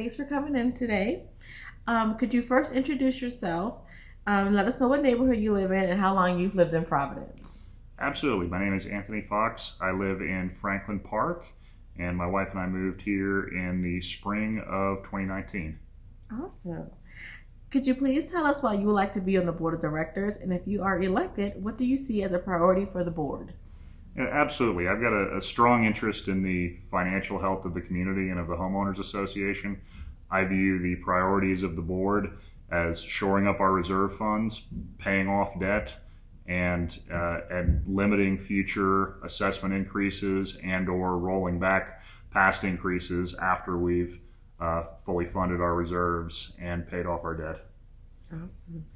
Thanks for coming in today. Could you first introduce yourself? Let us know what neighborhood you live in and how long you've lived in Providence. Absolutely. My name is Anthony Fox. I live in Franklin Park, and my wife and I moved here in the spring of 2019. Awesome. Could you please tell us why you would like to be on the board of directors? And if you are elected, what do you see as a priority for the board? Yeah, absolutely. I've got a strong interest in the financial health of the community and of the homeowners association. I view the priorities of the board as shoring up our reserve funds, paying off debt, and limiting future assessment increases and/or rolling back past increases after we've fully funded our reserves and paid off our debt. Awesome.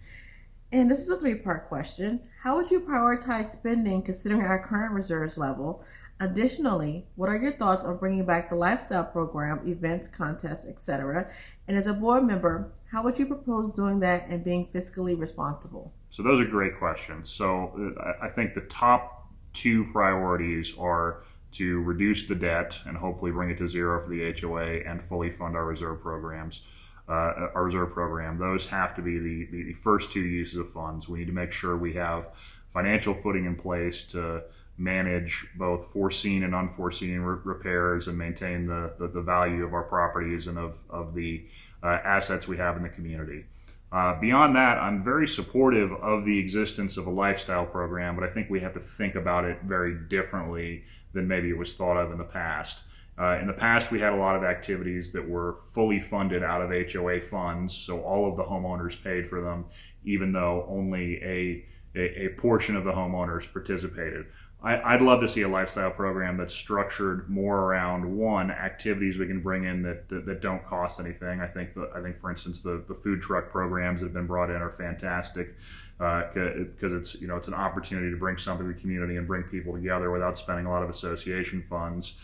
And this is a three-part question. How would you prioritize spending considering our current reserves level? Additionally, what are your thoughts on bringing back the lifestyle program, events, contests, etc.? And as a board member, how would you propose doing that and being fiscally responsible? So those are great questions. So I think the top two priorities are to reduce the debt and hopefully bring it to zero for the HOA and fully fund our reserve programs. Our reserve program, those have to be the first two uses of funds. We need to make sure we have financial footing in place to manage both foreseen and unforeseen repairs and maintain the value of our properties and of the assets we have in the community. Beyond that, I'm very supportive of the existence of a lifestyle program, but I think we have to think about it very differently than maybe it was thought of in the past. In the past, we had a lot of activities that were fully funded out of HOA funds, so all of the homeowners paid for them, even though only a portion of the homeowners participated. I'd love to see a lifestyle program that's structured more around, one, activities we can bring in that don't cost anything. I think, for instance, the food truck programs that have been brought in are fantastic because it's an opportunity to bring something to the community and bring people together without spending a lot of association funds,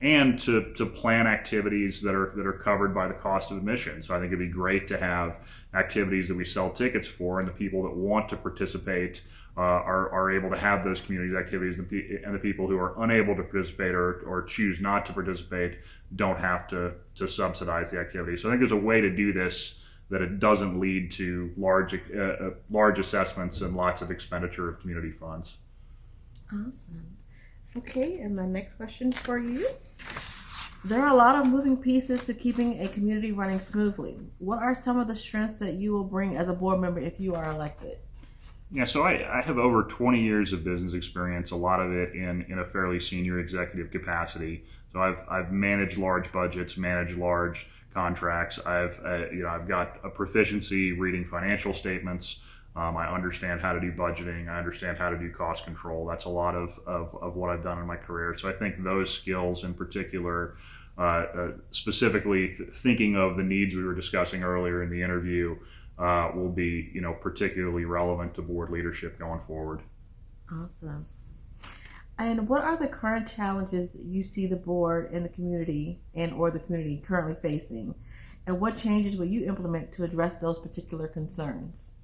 and to plan activities that are covered by the cost of admission. So I think it'd be great to have activities that we sell tickets for, and the people that want to participate are able to have those community activities, and the people who are unable to participate or choose not to participate don't have to subsidize the activity. So I think there's a way to do this that it doesn't lead to large assessments and lots of expenditure of community funds. Awesome. Okay, and my next question for you. There are a lot of moving pieces to keeping a community running smoothly. What are some of the strengths that you will bring as a board member if you are elected? Yeah, so I have over 20 years of business experience, a lot of it in a fairly senior executive capacity. So I've managed large budgets, managed large contracts. I've got a proficiency reading financial statements. I understand how to do budgeting. I understand how to do cost control. That's a lot of what I've done in my career. So I think those skills in particular, specifically thinking of the needs we were discussing earlier in the interview, will be particularly relevant to board leadership going forward. Awesome. And what are the current challenges you see the board and the community or the community currently facing? And what changes will you implement to address those particular concerns?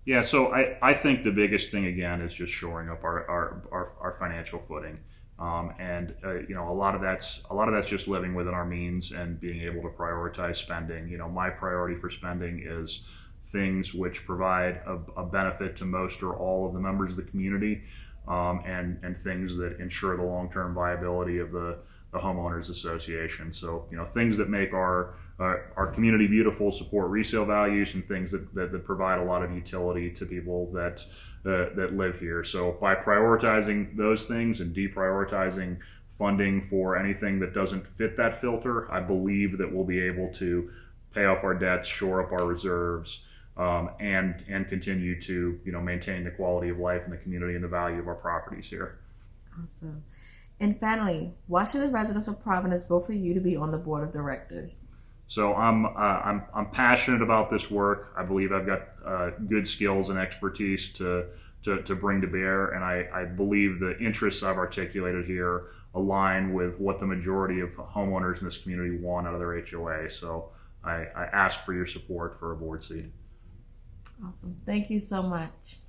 Yeah, so I think the biggest thing again is just shoring up our financial footing, a lot of that's just living within our means and being able to prioritize spending. My priority for spending is things which provide a benefit to most or all of the members of the community, and things that ensure the long-term viability of the homeowners association. So things that make our community beautiful, support resale values, and things that provide a lot of utility to people that live here. So by prioritizing those things and deprioritizing funding for anything that doesn't fit that filter, I believe that we'll be able to pay off our debts, shore up our reserves, and continue to maintain the quality of life in the community and the value of our properties here. Awesome. And finally, why should the residents of Providence vote for you to be on the board of directors? So I'm passionate about this work. I believe I've got good skills and expertise to bring to bear, and I believe the interests I've articulated here align with what the majority of homeowners in this community want out of their HOA. So I ask for your support for a board seat. Awesome. Thank you so much.